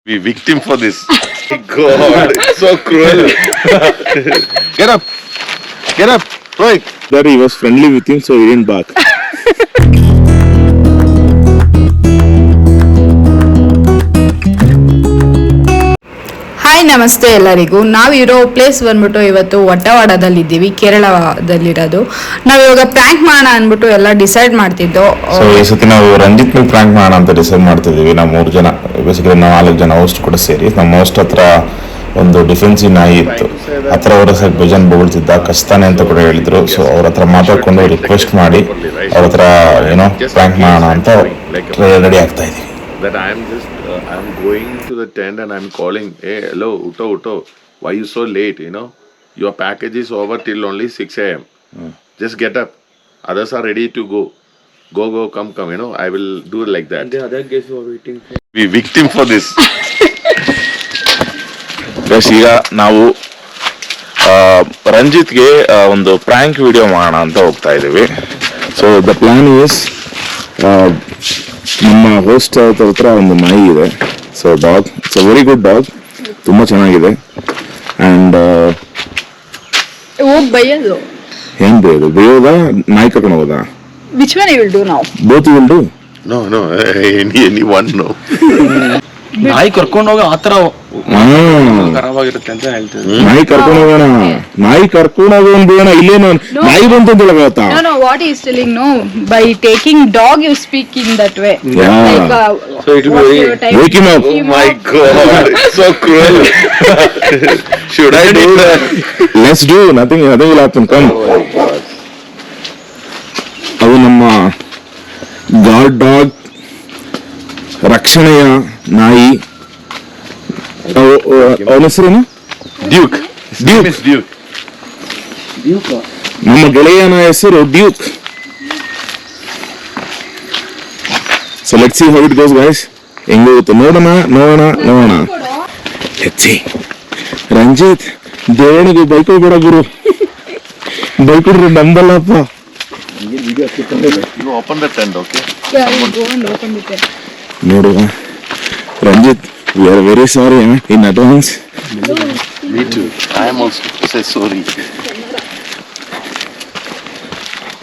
Be victim for this. God, it's so cruel. Get up. Get up. Right. That he was friendly with him, so he didn't bark. Hi ನಮಸ್ತೆ ಎಲ್ಲರಿಗೂ. ನಾವಿರೋ place ಬಂದ್ಬಿಟ್ಟು ಇವತ್ತು ವಟ್ಟವಾಡದಲ್ಲಿದ್ದೀವಿ, ಕೇರಳದಲ್ಲಿರೋದು. ನಾವಿವಾಗ prank ಮಾಡೋಣ ಅಂದ್ಬಿಟ್ಟು ಎಲ್ಲ ಡಿಸೈಡ್ ಮಾಡ್ತಿದ್ದೋ. ಸೊ ಈ ಸತಿ ನಾವು ರಂಜಿತ್ ಮೇಲೆ ಪ್ರ್ಯಾಂಕ್ ಮಾಡೋಣ ಅಂತ ಡಿಸೈಡ್ ಮಾಡ್ತಿದ್ದೀವಿ. ನಾವು 3 ಜನ, ಬೇಸಿಕಲಿ ನಾವು 4 ಜನ ಹೋಸ್ಟ್ ಕೂಡ ಸೇರಿ. ನಮ್ಮ ಹೋಸ್ಟ್ ಹತ್ರ ಒಂದು ಡಿಫೆನ್ಸಿವ್ ನಾಯಿ ಇತ್ತು, ಹತ್ರ ಅವರ ಸಹ ಬೇಜಾನ್ ಬೊಗಳ್ತಿದ್ದ, ಕಚ್ತಾನೆ ಅಂತ ಕೂಡ ಹೇಳಿದ್ರು. ಸೊ ಅವ್ರ ಹತ್ರ ಮಾತಾಡ್ಕೊಂಡು ರಿಕ್ವೆಸ್ಟ್ ಮಾಡಿ ಅವ್ರ ಹತ್ರ ಏನೋ ಪ್ರ್ಯಾಂಕ್ ಮಾಡೋಣ ಅಂತ ರೆಡಿ ಆಗ್ತಾ ಇದೀವಿ. That I'm going to the tent and I'm calling, hey, hello, Utto, why you so late, you know? Your package is over till only 6 a.m. Just get up. Others are ready to go. Go, come, you know, I will do it like that. And the other guests who are waiting for... Be victim for this. ಈಗ ನಾವು ರಂಜಿತ್ಗೆ ಒಂದು prank video ಮಾಡೋಣ ಅಂತ ಹೋಗ್ತಾ ಇದ್ದೀವಿ. So the plan is, ನಮ್ಮ host ಹತ್ರ ಒಂದು ನಾಯಿ ಇದೆ. So dog, it's a very good dog, ತುಂಬ ಚೆನ್ನಾಗಿದೆ. ಆ್ಯಂಡ್ ಹೋಗಿ ಬೈಯೋದು, ಏನ್ ಬೇಯೋದಾ ನಾಯಿ ಕರ್ಕೊಂಡು ಹೋಗೋದಾ? Which one you will do now? Both you will do? No, any one, no. ನಾಯಿ ಕರ್ಕೊಂಡು ಹೋಗೋ ಆತರ ಖರಾಬ್ ಆಗಿರುತ್ತೆ ಅಂತ ಹೇಳ್ತಿದ್ರು. ನಾಯಿ ಕರ್ಕೊಂಡು ಹೋಗೋಣ, ನಾಯಿ ಕರ್ಕೊಂಡು ಹೋಗೋಣ ಬೇಡ, ಇಲ್ಲೇನು ನಾಯಿ ಬಂತು ಅಂತ ಹೇಳತ್ತಾ? No, what he is telling, no, by taking dog you speak in that way. Yeah. Like, So it will be Wake him up. Oh my God, it's so cruel. Should I do that? Let's do, nothing will happen. Come. ಅದು ನಮ್ಮ guard dog, ರಕ್ಷಣೆಯ ನಾಯಿ. ಅವನ ಹೆಸರೇನು? Duke. ನಮ್ಮ ಗೆಳೆಯನ ಹೆಸರು Duke. So let's see how it goes guys. ಹೆಂಗೋಗುತ್ತೆ ನೋಡೋಣ. ಹೆಚ್ಚಿ ರಂಜಿತ್, ದೇವನಿಗೆ ಬೈಕ್ ಬೇಡ ಗುರು, ಬೈಕ್ ಹೊಡ್ರೆ ನಂಬಲ್ಲಪ್ಪ. You open the tent, okay? yeah, you go and open the tent. ನೋಡುವ Ranjith, we are very sorry in advance. Me too. I am also say sorry.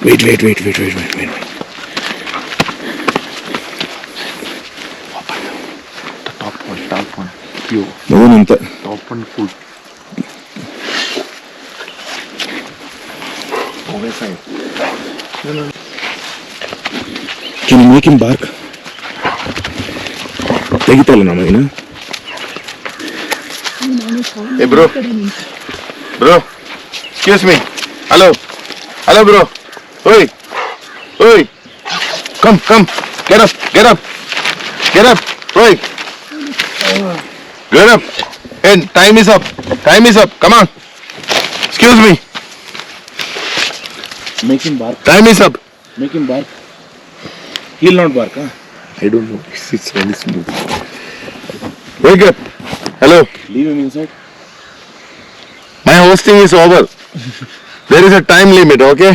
Wait. Top one. You ನೋಡೋಣಂತ. top one food. Okay, fine. Can you make him bark? ತೆಗಿತಲ್ಲ ನಮಗಿನ. Hey bro, excuse me. Hello bro. Oi, come, get up, oi, get up. And time is up, come on. Excuse me, Make him bark. time is up. Make him bark. He'll not bark, huh? I don't know, it's very smooth. Wake up. Hello, Leave him inside. my hosting is over. There is a time limit, okay?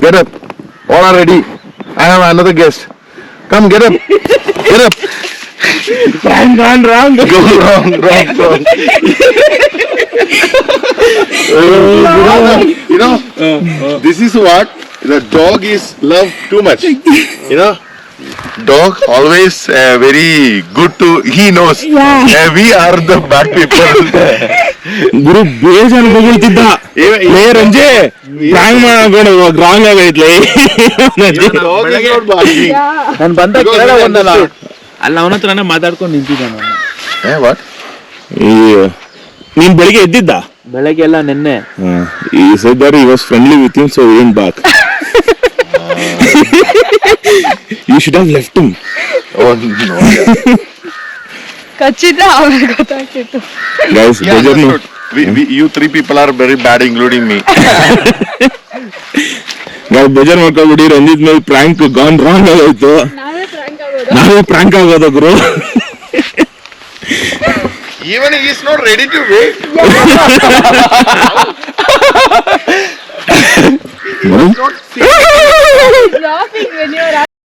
Get up. All are ready. I have another guest. Come, get up. Wrong. Go wrong. You know, this is what the dog is loved too much. You know, dog always very good to, he knows. We are the bad people. ಗುರು ಬೇಜಾನ್ ಬೊಗಳ್ತಿದ್ದ. ಲೇ ರಂಜೆ, prong ಮಾಡೋಣ, wrong ಆಗೈತ್ಲೆ. Dog is not barking. ನಾನು ಬಂದ Because Kerala we ಬಂದಲ್ಲ, understood. ಅಲ್ಲಿ ಅವನ ಹತ್ರನೇ ಮಾತಾಡ್ಕೊಂಡು ನಿಂತಿದ್ದ ನಾನು. What? ನೀನ್ ಬೆಳಿಗ್ಗೆ ಎದ್ದಿದ್ದ? ಬೆಳಗ್ಗೆ ಎಲ್ಲ ನಿನ್ನೆ. He said that he was friendly with him, so he didn't bark. You should have left him. Oh no. ಕಚ್ಚಿದ್ರೆ ಆಮೇಲೆ ಗೊತ್ತಾಗ್ತಿತ್ತು. Guys, Yeah, ಬೇಜಾರ್ we you 3 people are very bad, including me. ಬೇಜಾರ್ ಮಾಡ್ಕೊಬಿಡಿ. ರಂಜಿತ್ ಮೇಲೆ ಪ್ರ್ಯಾಂಕ್ ಗಾನ್ ರಾಂಗ್ ಆಗೋಯ್ತು. ನಾವೇ prank ಆಗೋದ ಗುರು. Even he is not ready to wait. He was not serious.